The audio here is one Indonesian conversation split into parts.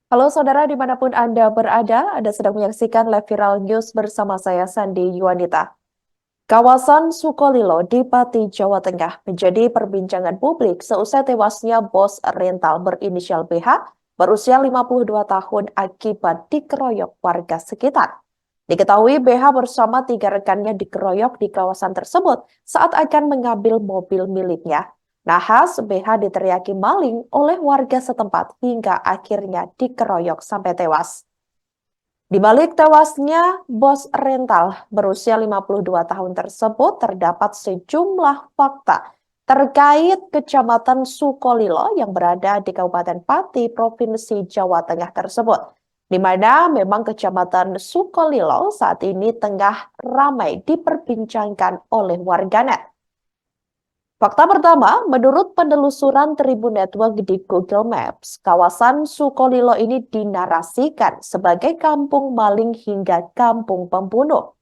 Halo saudara dimanapun Anda berada, Anda sedang menyaksikan live viral news bersama saya Sandi Yuwanita. Kawasan Sukolilo di Pati, Jawa Tengah menjadi perbincangan publik seusai tewasnya bos rental berinisial BH berusia 52 tahun akibat dikeroyok warga sekitar. Diketahui BH bersama 3 rekannya dikeroyok di kawasan tersebut saat akan mengambil mobil miliknya. Nahas, BH diteriaki maling oleh warga setempat hingga akhirnya dikeroyok sampai tewas. Di balik tewasnya bos rental berusia 52 tahun tersebut terdapat sejumlah fakta terkait Kecamatan Sukolilo yang berada di Kabupaten Pati, Provinsi Jawa Tengah tersebut. Di mana memang Kecamatan Sukolilo saat ini tengah ramai diperbincangkan oleh warganet. Fakta pertama, menurut penelusuran Tribun Network di Google Maps, kawasan Sukolilo ini dinarasikan sebagai kampung maling hingga kampung pembunuh.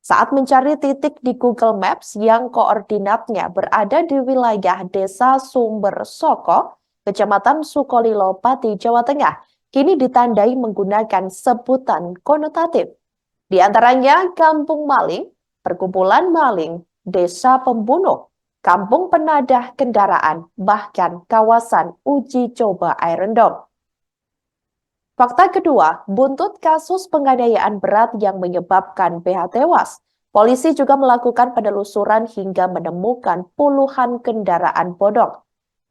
Saat mencari titik di Google Maps yang koordinatnya berada di wilayah Desa Sumber Soko, Kecamatan Sukolilo, Pati, Jawa Tengah, kini ditandai menggunakan sebutan konotatif. Di antaranya Kampung Maling, Perkumpulan Maling, Desa Pembunuh, Kampung Penadah Kendaraan, bahkan kawasan uji coba Iron Dome. Fakta kedua, buntut kasus penganiayaan berat yang menyebabkan BH tewas. Polisi juga melakukan penelusuran hingga menemukan puluhan kendaraan bodong.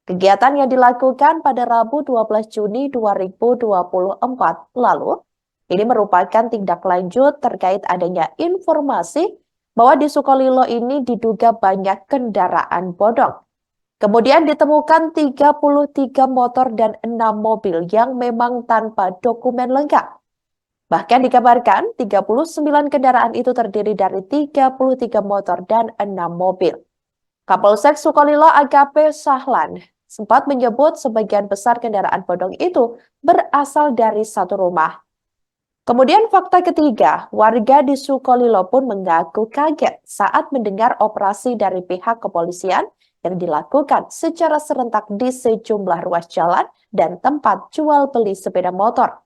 Kegiatan yang dilakukan pada Rabu 12 Juni 2024 lalu, ini merupakan tindak lanjut terkait adanya informasi bahwa di Sukolilo ini diduga banyak kendaraan bodong. Kemudian ditemukan 33 motor dan 6 mobil yang memang tanpa dokumen lengkap. Bahkan dikabarkan 39 kendaraan itu terdiri dari 33 motor dan 6 mobil. Kapolsek Sukolilo AKP Sahlan sempat menyebut sebagian besar kendaraan bodong itu berasal dari satu rumah. Kemudian fakta ketiga, warga di Sukolilo pun mengaku kaget saat mendengar operasi dari pihak kepolisian yang dilakukan secara serentak di sejumlah ruas jalan dan tempat jual beli sepeda motor.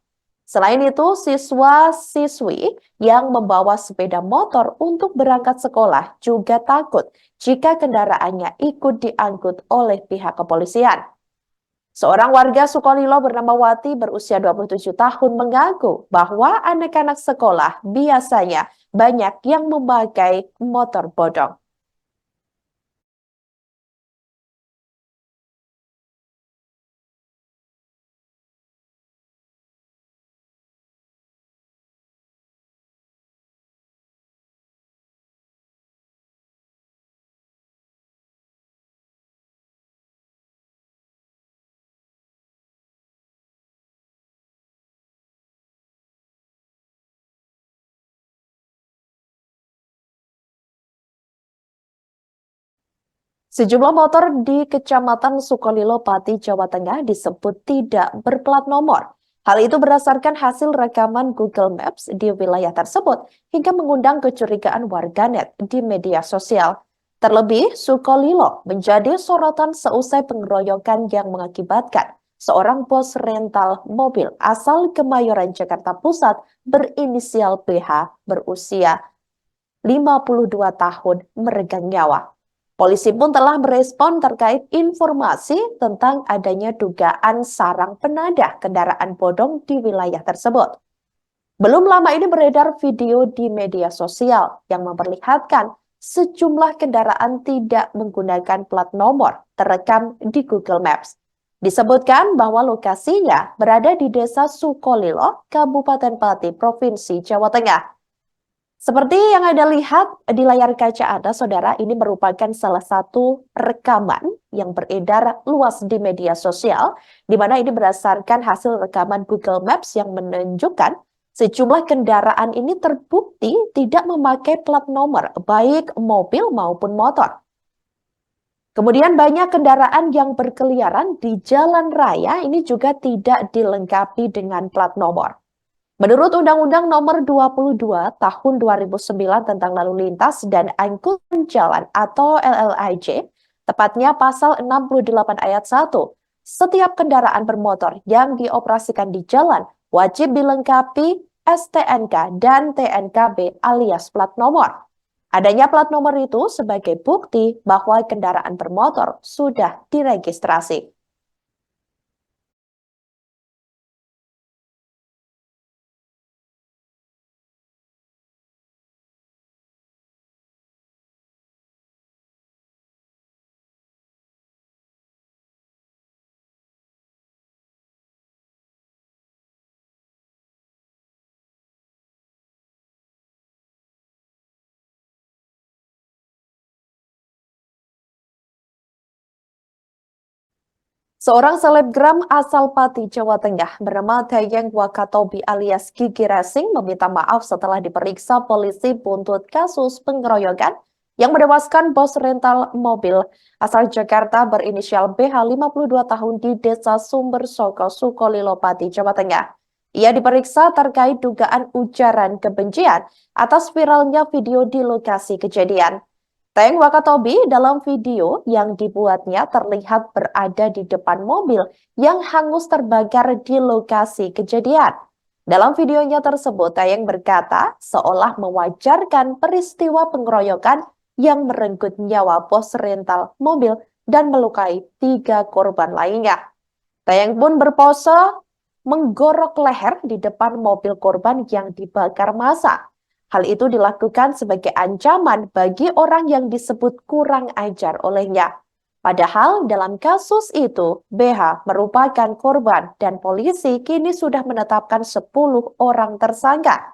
Selain itu, siswa-siswi yang membawa sepeda motor untuk berangkat sekolah juga takut jika kendaraannya ikut diangkut oleh pihak kepolisian. Seorang warga Sukolilo bernama Wati berusia 27 tahun mengaku bahwa anak-anak sekolah biasanya banyak yang memakai motor bodong. Sejumlah motor di Kecamatan Sukolilo, Pati, Jawa Tengah disebut tidak berplat nomor. Hal itu berdasarkan hasil rekaman Google Maps di wilayah tersebut hingga mengundang kecurigaan warganet di media sosial. Terlebih, Sukolilo menjadi sorotan seusai pengeroyokan yang mengakibatkan seorang bos rental mobil asal Kemayoran, Jakarta Pusat berinisial BH berusia 52 tahun meregang nyawa. Polisi pun telah merespon terkait informasi tentang adanya dugaan sarang penadah kendaraan bodong di wilayah tersebut. Belum lama ini beredar video di media sosial yang memperlihatkan sejumlah kendaraan tidak menggunakan plat nomor terekam di Google Maps. Disebutkan bahwa lokasinya berada di Desa Sukolilo, Kabupaten Pati, Provinsi Jawa Tengah. Seperti yang Anda lihat di layar kaca Anda, saudara, ini merupakan salah satu rekaman yang beredar luas di media sosial, di mana ini berdasarkan hasil rekaman Google Maps yang menunjukkan sejumlah kendaraan ini terbukti tidak memakai plat nomor, baik mobil maupun motor. Kemudian banyak kendaraan yang berkeliaran di jalan raya ini juga tidak dilengkapi dengan plat nomor. Menurut Undang-Undang Nomor 22 Tahun 2009 tentang Lalu Lintas dan Angkutan Jalan atau LLAJ, tepatnya pasal 68 ayat 1, Setiap kendaraan bermotor yang dioperasikan di jalan wajib dilengkapi STNK dan TNKB alias plat nomor. Adanya plat nomor itu sebagai bukti bahwa kendaraan bermotor sudah diregistrasi. Seorang selebgram asal Pati, Jawa Tengah bernama Dayeng Wakatobi alias Gigi Racing meminta maaf setelah diperiksa polisi buntut kasus pengeroyokan yang menewaskan bos rental mobil asal Jakarta berinisial BH 52 tahun di Desa Sumber Soko, Sukolilo, Pati, Jawa Tengah. Ia diperiksa terkait dugaan ujaran kebencian atas viralnya video di lokasi kejadian. Teng Wakatobi dalam video yang dibuatnya terlihat berada di depan mobil yang hangus terbakar di lokasi kejadian. Dalam videonya tersebut, Teng berkata seolah mewajarkan peristiwa pengeroyokan yang merenggut nyawa bos rental mobil dan melukai 3 korban lainnya. Teng pun berpose menggorok leher di depan mobil korban yang dibakar massa. Hal itu dilakukan sebagai ancaman bagi orang yang disebut kurang ajar olehnya. Padahal dalam kasus itu, BH merupakan korban dan polisi kini sudah menetapkan 10 orang tersangka.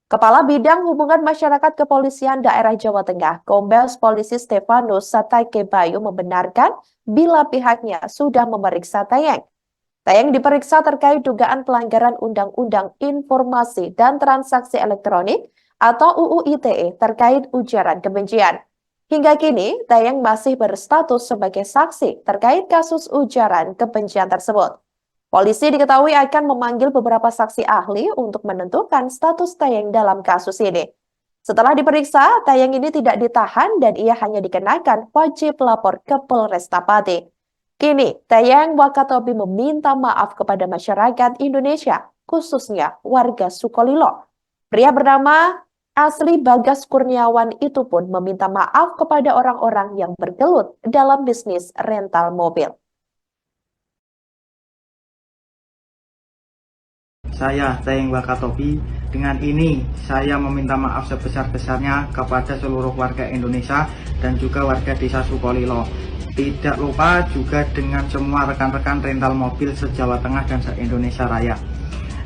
Kepala Bidang Hubungan Masyarakat Kepolisian Daerah Jawa Tengah, Kombes Polisi Stefanus Satake Bayu membenarkan bila pihaknya sudah memeriksa Tayeng. Tayeng diperiksa terkait dugaan pelanggaran Undang-Undang Informasi dan Transaksi Elektronik atau UU ITE terkait ujaran kebencian. Hingga kini, Tayeng masih berstatus sebagai saksi terkait kasus ujaran kebencian tersebut. Polisi diketahui akan memanggil beberapa saksi ahli untuk menentukan status Tayeng dalam kasus ini. Setelah diperiksa, Tayeng ini tidak ditahan dan ia hanya dikenakan wajib lapor ke Polresta Pati. Kini, Tayeng Wakatobi meminta maaf kepada masyarakat Indonesia, khususnya warga Sukolilo. Pria bernama asli Bagas Kurniawan itu pun meminta maaf kepada orang-orang yang bergelut dalam bisnis rental mobil. Saya, Tayeng Wakatobi, dengan ini saya meminta maaf sebesar-besarnya kepada seluruh warga Indonesia dan juga warga desa Sukolilo. Tidak lupa juga dengan semua rekan-rekan rental mobil se-Jawa Tengah dan se-Indonesia Raya.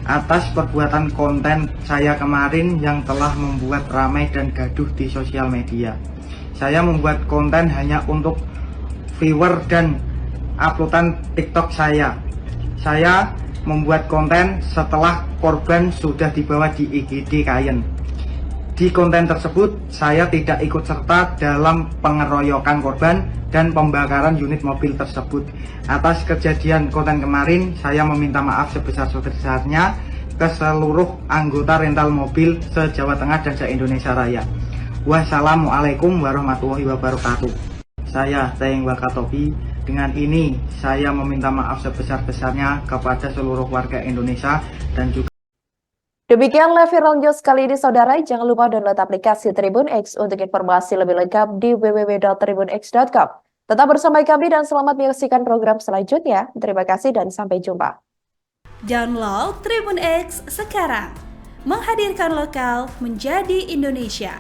Atas perbuatan konten saya kemarin yang telah membuat ramai dan gaduh di sosial media. Saya membuat konten hanya untuk viewer dan uploadan TikTok saya. Saya membuat konten setelah korban sudah dibawa di IGD Kayen. Di konten tersebut, saya tidak ikut serta dalam pengeroyokan korban dan pembakaran unit mobil tersebut. Atas kejadian konten kemarin, saya meminta maaf sebesar-besarnya ke seluruh anggota rental mobil se-Jawa Tengah dan se-Indonesia Raya. Wassalamualaikum warahmatullahi wabarakatuh. Saya, Tayeng Wakatobi, dengan ini saya meminta maaf sebesar-besarnya kepada seluruh warga Indonesia dan juga. Demikian live viral news kali ini, saudara. Jangan lupa download aplikasi Tribun X untuk informasi lebih lengkap di www.tribunx.com. Tetap bersama kami dan selamat menyaksikan program selanjutnya. Terima kasih dan sampai jumpa. Download Tribun X sekarang. Menghadirkan lokal menjadi Indonesia.